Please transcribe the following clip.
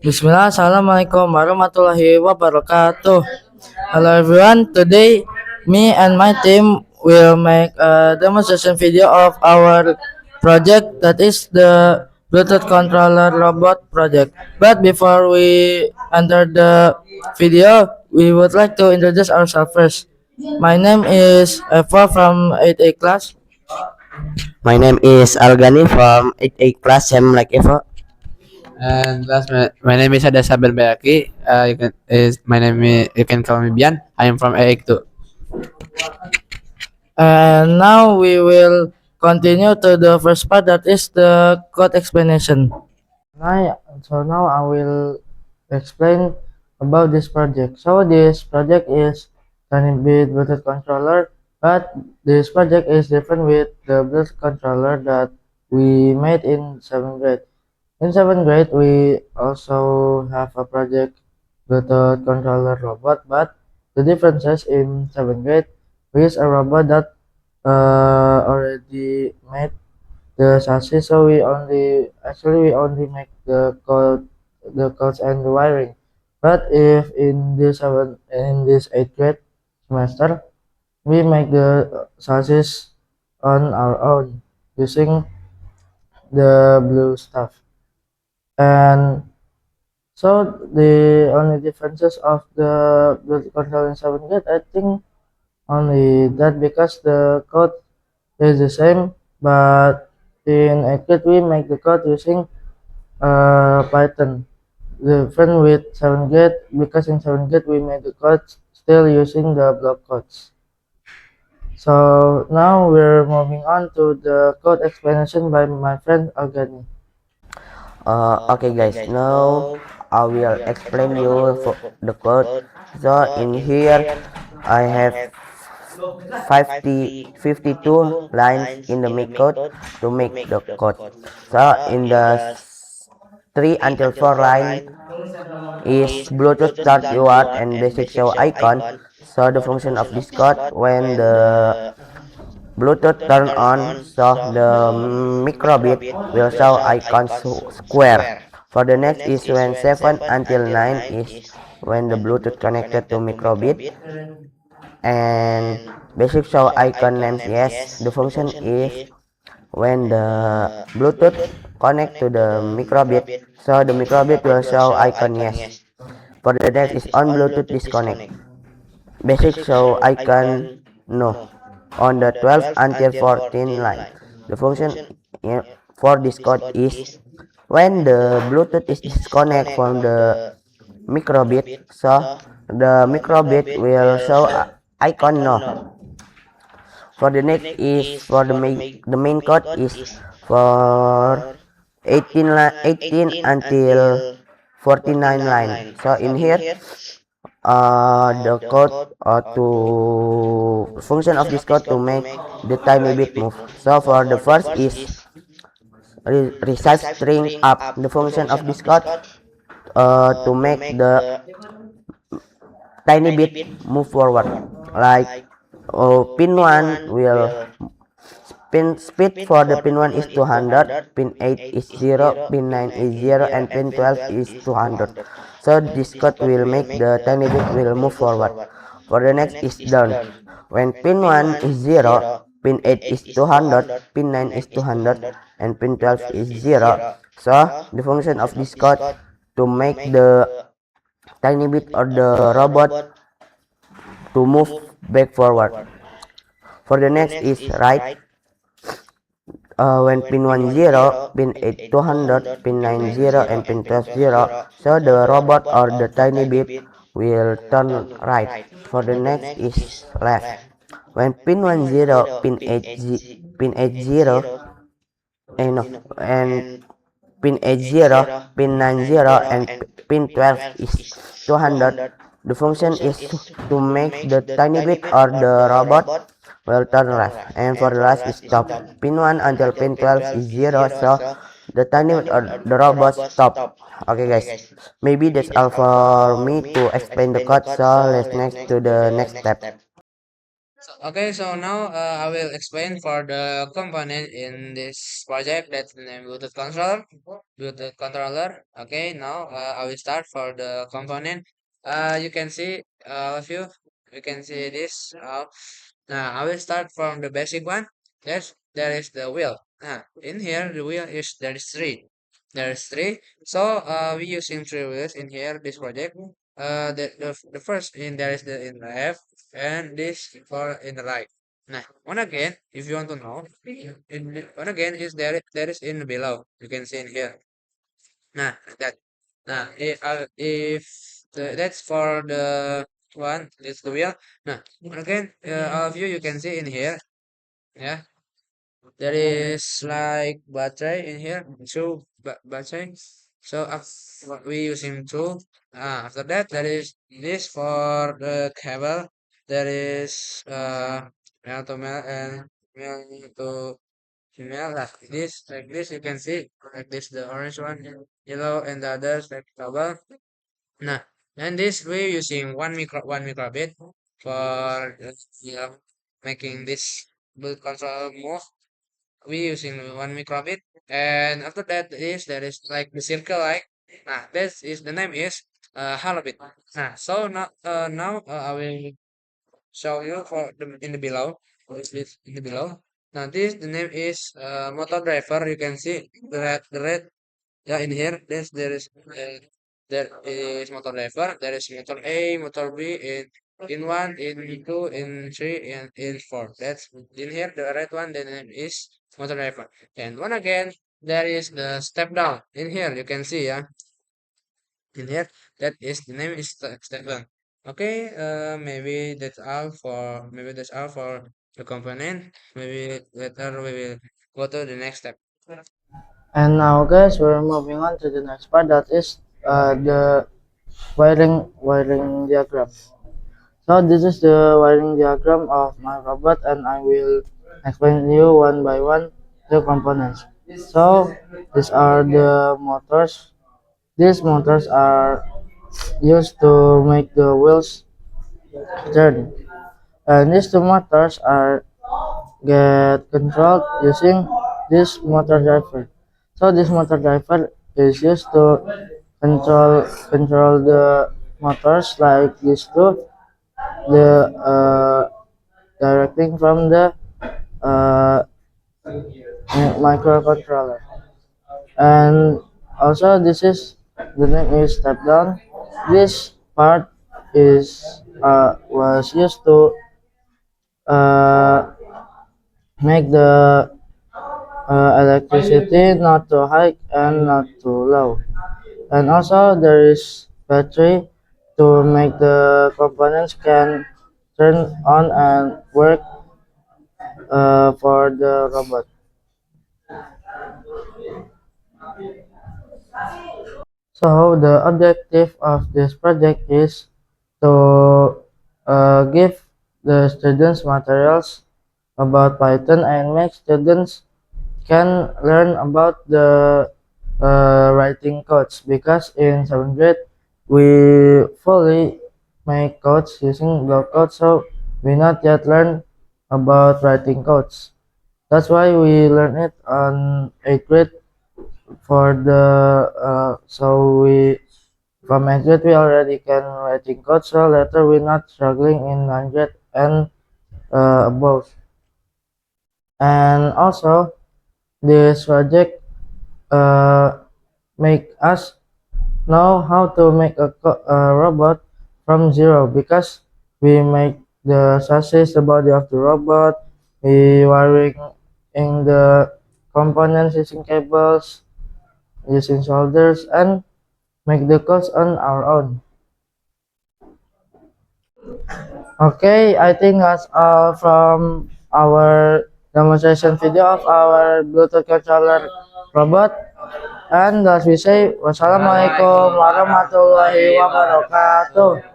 Bismillah, Assalamualaikum warahmatullahi wabarakatuh. Hello everyone, today me and my team will make a demonstration video of our project, that is the Bluetooth controller robot project. But before we enter the video, we would like to introduce ourselves first. My name is Eva from 8A class. My name is Algani from 8A class, same like Eva. And last, my name is Adasa Berbayaki. You can is my name you can call me Bian. I am from AIC too. And now we will continue to the first part, that is the code explanation. So now I will explain about this project. So this project is Tiny Bit Bluetooth controller, but this project is different with the Bluetooth controller that we made in 7th grade. In 7th grade, we also have a project Bluetooth controller robot, but the differences in 7th grade, we use a robot that already made the chassis, so we only make the codes and the wiring. But if in this 8th grade semester, we make the chassis on our own using the blue stuff. And so the only differences of the Bluetooth control in 7th grade, I think only that, because the code is the same, but in 8th grade we make the code using Python. Different with 7th grade, because in 7th grade we made the code still using the block codes. So now we're moving on to the code explanation by my friend Algani. Okay guys, now I will explain you for the code. So in here I have 52 lines in the make code to make the code. So in the 3 until 4 line is Bluetooth start UART and basic show icon. So the function of this code, when the Bluetooth turn on, so the microbit will show icon square. For the next is when 7 until 9 is when the Bluetooth connected to microbit, and basic show icon names yes. The function is when the Bluetooth connect to the microbit, so the microbit will show icon yes. For the next is on Bluetooth disconnect. Basic show icon no on the 12 until 14 line. The function for this code is when the Bluetooth is disconnect from the microbit, so the microbit will show icon no. For the next is for the main code is for 18 until 49 line. So in here the code to function of this code to make the tiny bit move. So for the first is resize string up. The function of this code to make the tiny bit move forward, like pin 1 will pin speed for the pin 1 is 200, pin 8 is 0, pin 9 is 0, and pin 12 is 200. So this code will make the tiny bit will move forward. For the next is down. When pin 1 is 0, pin 8 is 200, pin 9 is 200, and pin 12 is 0. So the function of this code to make the tiny bit or the robot to move back forward. For the next is right. When pin 1 0, pin 8 200, pin 9 0, and pin 12 0, so the robot or the tiny bit will turn right. For the next is left. When pin 1 0, pin 8 0, no, and pin 8 0, pin 9 0, and pin 12 is 200. The function is to make the tiny bit or the robot will turn left. And for the last is stop. Pin 1 until pin 12 is 0, so the tiny bit or the robot stop. Okay guys, maybe that's all for me to explain the code, so let's next to the next step. Okay, so now I will explain for the component in this project that's named Bluetooth controller. Bluetooth controller. Okay, now I will start for the component. You can see all of you. You can see this. Now I will start from the basic one. There is the wheel. In here the wheel is there is three. There is three. So we using three wheels in here this project. The first in there is the in the left and this for in the right. Now, one again, if you want to know, one again is there is in below. You can see in here. Nah, like that. Nah, if that's for the one, it's the wheel. Nah, one again, all of you, you can see in here. Yeah, there is like battery in here, two battery. So we using two. After that, there is this for the cable. There is male to male and male to female. Like this, you can see like this, the orange one, yellow, and the others like cable. Nah, and this we using one microbit for making this build control move. We using one microbit, and after that is there is like the circle like. This is the name is halobit. So now I will show you for the in the below. This in the below. Now this the name is motor driver. You can see the red. Yeah, in here there is motor driver. There is motor A, motor B, in one, in two, in three, and in four. That's in here. The red one, the name is motor driver. And one again, there is the step down. In here, you can see, yeah, in here, that is the name is step down. Okay, maybe that's all for the component. Maybe later we will go to the next step. And now guys, we're moving on to the next part, that is the wiring diagram. So this is the wiring diagram of my robot, and I will explain you one by one the components. So these are the motors. These motors are used to make the wheels turn, and these two motors are get controlled using this motor driver. So this motor driver is used to control the motors like these two, the directing from the uh, microcontroller. And also this is the name is step down. This part is was used to uh, make the electricity not too high and not too low. And also there is battery to make the components can turn on and work for the robot. So the objective of this project is to give the students materials about Python and make students can learn about the writing codes, because in 7th grade we fully make codes using block code, so we not yet learn about writing codes. That's why we learn it on 8th grade for the so we from 8th grade we already can writing code, so later we not struggling in 9th grade and above. And also this project uh, make us know how to make a robot from zero, because we make the chassis, the body of the robot, we wiring in the components using cables, using solders, and make the codes on our own. Okay, I think that's all from our demonstration video of our Bluetooth controller robot. And as we say, wassalamualaikum warahmatullahi wabarakatuh.